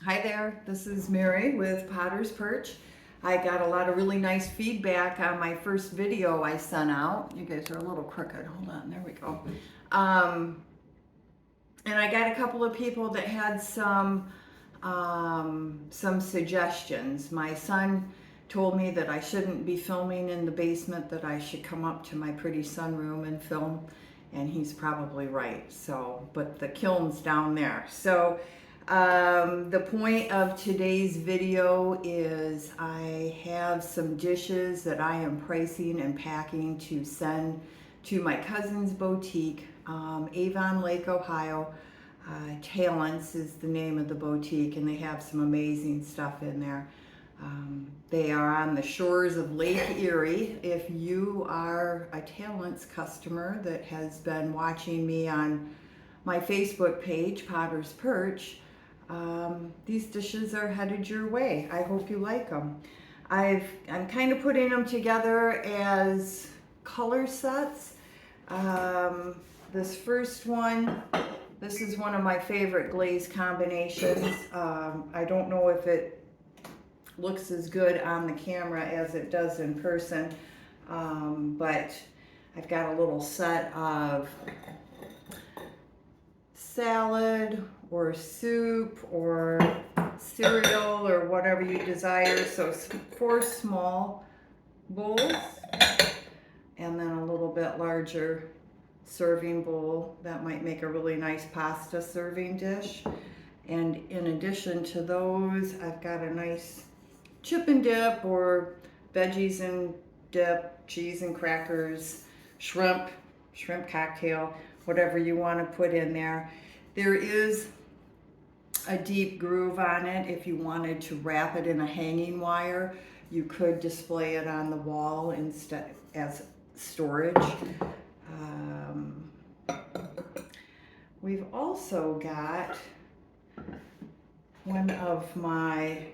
Hi there, this is Mary with Potter's Perch. I got a lot of really nice feedback on my first video I sent out. You guys are a little crooked, hold on, there we go. And I got a couple of people that had some suggestions. My son told me that I shouldn't be filming in the basement, that I should come up to my pretty sunroom and film, and he's probably right. So, but the kiln's down there. So, the point of today's video is I have some dishes that I am pricing and packing to send to my cousin's boutique, Avon Lake, Ohio. Talents is the name of the boutique, and they have some amazing stuff in there. They are on the shores of Lake Erie. If you are a Talents customer that has been watching me on my Facebook page, Potter's Perch, these dishes are headed your way. I hope you like them. I'm kind of putting them together as color sets. This first one, this is one of my favorite glaze combinations. I don't know if it looks as good on the camera as it does in person, but I've got a little set of salad or soup or cereal or whatever you desire. So 4 small bowls and then a little bit larger serving bowl. That might make a really nice pasta serving dish. And in addition to those, I've got a nice chip and dip or veggies and dip, cheese and crackers, shrimp cocktail, whatever you want to put in there. There is a deep groove on it. If you wanted to wrap it in a hanging wire, you could display it on the wall instead as storage. We've also got one of my,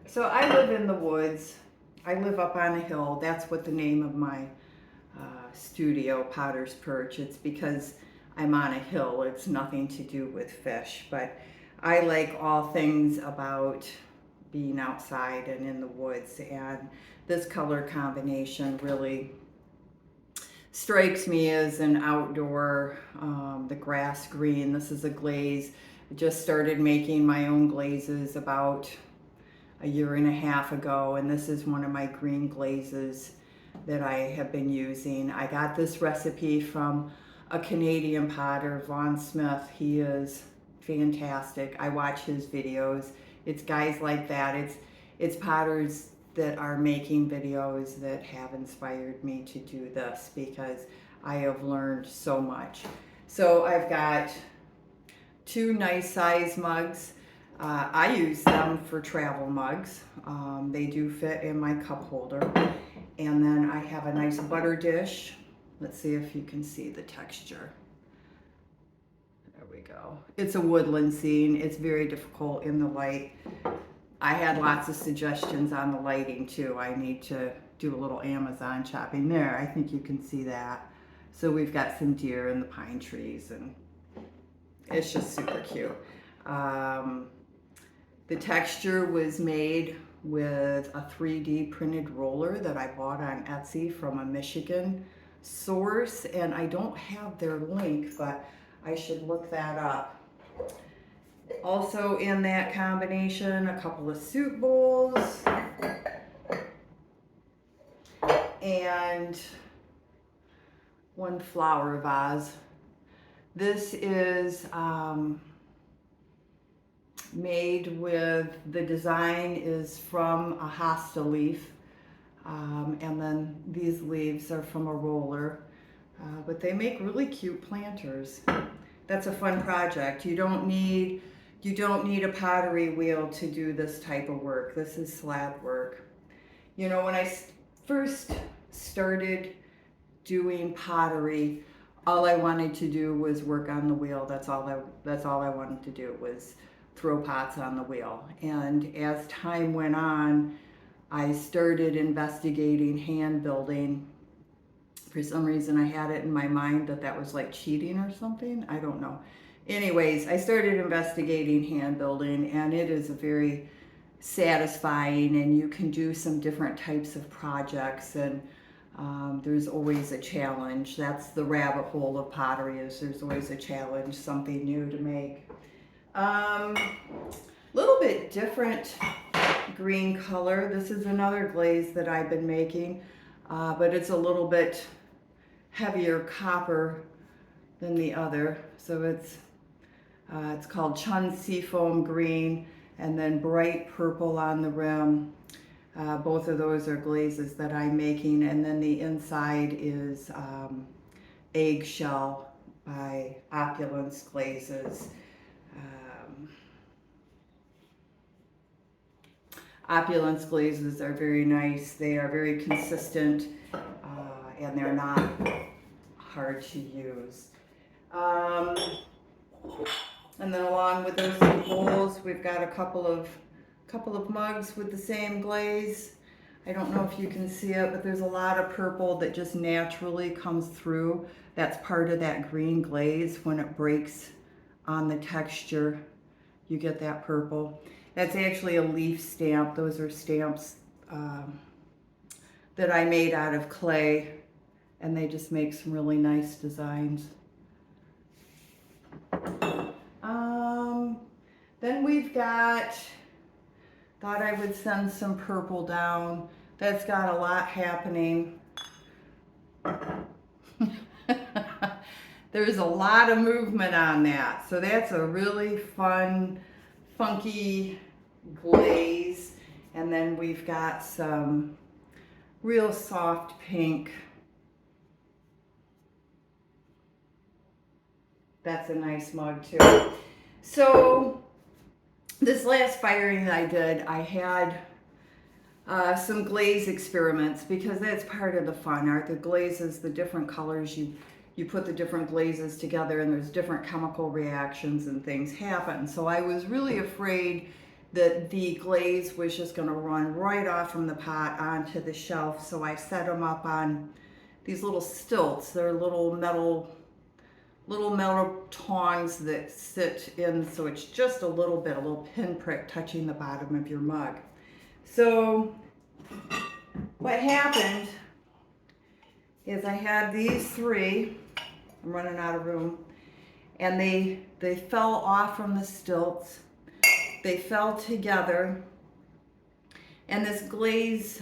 so I live in the woods. I live up on a hill. That's what the name of my studio, Potter's Perch. It's because I'm on a hill. It's nothing to do with fish, but I like all things about being outside and in the woods, and this color combination really strikes me as an outdoor, the grass green. This is a glaze. I just started making my own glazes about a year and a half ago, and this is one of my green glazes that I have been using. I got this recipe from a Canadian potter, Vaughn Smith. He is fantastic. I watch his videos. It's guys like that. It's potters that are making videos that have inspired me to do this, because I have learned so much. So I've got 2 nice size mugs. I use them for travel mugs. They do fit in my cup holder. And then I have a nice butter dish. Let's see if you can see the texture. There we go. It's a woodland scene. It's very difficult in the light. I had lots of suggestions on the lighting too. I need to do a little Amazon shopping there. I think you can see that. So we've got some deer in the pine trees, and it's just super cute. The texture was made with a 3D printed roller that I bought on Etsy from a Michigan source, and I don't have their link, but I should look that up. Also in that combination, a couple of soup bowls and 1 flower vase. This is made with, the design is from a hosta leaf, and then these leaves are from a roller, but they make really cute planters. That's a fun project. You don't need a pottery wheel to do this type of work. This is slab work. You know, when I first started doing pottery, all I wanted to do was work on the wheel. That's all I wanted to do, was throw pots on the wheel. And as time went on, I started investigating hand building. For some reason, I had it in my mind that that was like cheating or something. I don't know. anyways, I started investigating hand building, and it is a very satisfying, and you can do some different types of projects, and there's always a challenge. That's the rabbit hole of pottery, is there's always a challenge, something new to make. Little bit different green color. This is another glaze that I've been making, but it's a little bit heavier copper than the other. So it's called Chun Seafoam Green, and then bright purple on the rim. Both of those are glazes that I'm making, and then the inside is Eggshell by Opulence Glazes. Opulence glazes are very nice. They are very consistent, and they're not hard to use. And then along with those two bowls, we've got a couple of mugs with the same glaze. I don't know if you can see it, but there's a lot of purple that just naturally comes through. That's part of that green glaze. When it breaks on the texture, you get that purple. That's actually a leaf stamp. Those are stamps that I made out of clay, and they just make some really nice designs. Then we've got, thought I would send some purple down. That's got a lot happening. There's a lot of movement on that. So that's a really fun, funky glaze. And then we've got some real soft pink. That's a nice mug too. So this last firing that I did, I had some glaze experiments, because that's part of the fun. Are the glazes, the different colors, you put the different glazes together, and there's different chemical reactions and things happen. So I was really afraid that the glaze was just going to run right off from the pot onto the shelf. So I set them up on these little stilts. They're little metal tongs that sit in, so it's just a little pinprick touching the bottom of your mug. So what happened is I had these three, I'm running out of room, and they fell off from the stilts. They fell together, and this glaze,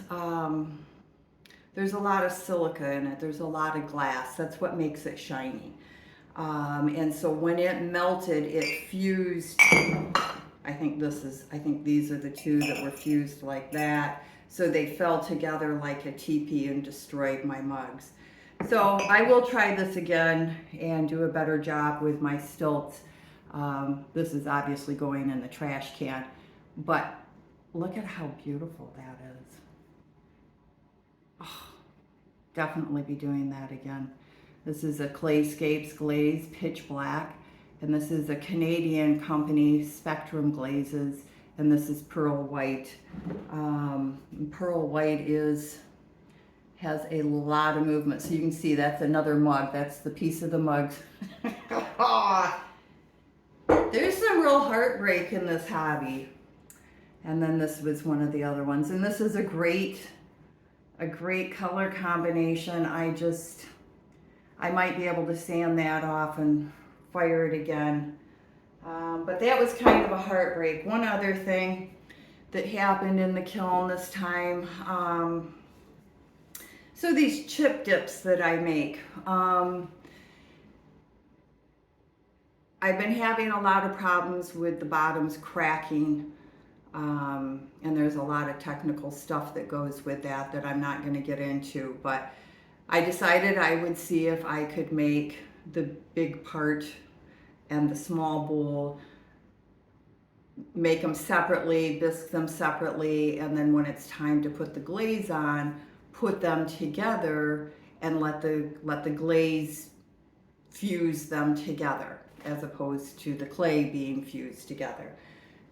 there's a lot of silica in it, there's a lot of glass. That's what makes it shiny. And so when it melted, it fused. I think these are the two that were fused like that. So they fell together like a teepee and destroyed my mugs. So I will try this again and do a better job with my stilts. This is obviously going in the trash can, but look at how beautiful that is. Oh, definitely be doing that again. This is a Clayscapes glaze, pitch black, and this is a Canadian company, Spectrum Glazes, and this is pearl white. Pearl white has a lot of movement, so you can see that's another mug. That's the piece of the mug. There's some real heartbreak in this hobby. And then this was one of the other ones, and this is a great color combination. I might be able to sand that off and fire it again. But that was kind of a heartbreak. One other thing that happened in the kiln this time. So these chip dips that I make. I've been having a lot of problems with the bottoms cracking. And there's a lot of technical stuff that goes with that I'm not going to get into. But I decided I would see if I could make the big part and the small bowl, make them separately, bisque them separately, and then when it's time to put the glaze on, put them together and let the glaze fuse them together, as opposed to the clay being fused together.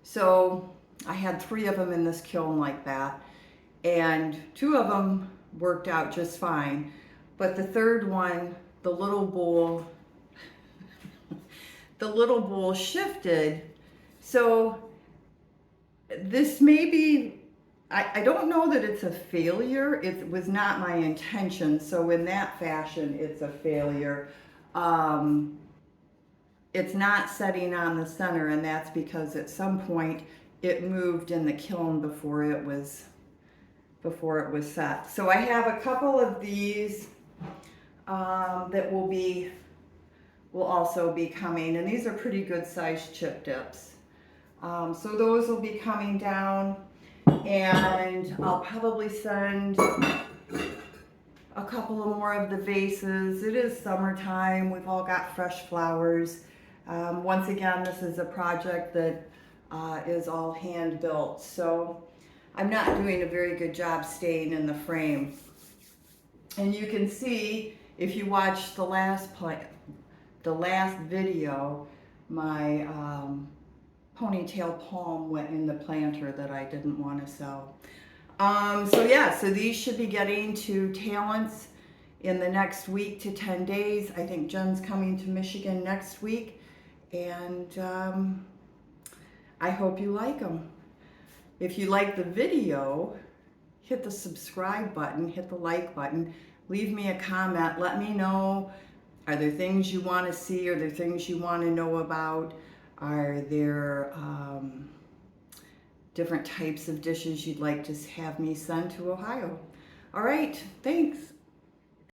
So I had 3 of them in this kiln like that, and 2 of them worked out just fine. But the third one, the little bowl the little bowl shifted. So this may be, I don't know that it's a failure. It was not my intention. So in that fashion, it's a failure. It's not setting on the center, and that's because at some point it moved in the kiln before it was set. So I have a couple of these that will also be coming, and these are pretty good sized chip dips. So those will be coming down, and I'll probably send a couple of more of the vases. It is summertime. We've all got fresh flowers. Once again, this is a project that is all hand built, so I'm not doing a very good job staying in the frame. And you can see, if you watch the last video, my ponytail palm went in the planter that I didn't want to sell. So yeah, so these should be getting to Talents in the next week to 10 days. I think Jen's coming to Michigan next week, and I hope you like them. If you like the video, hit the subscribe button, hit the like button, leave me a comment, let me know, are there things you want to see, are there things you want to know about, are there different types of dishes you'd like to have me send to Ohio. All right, thanks.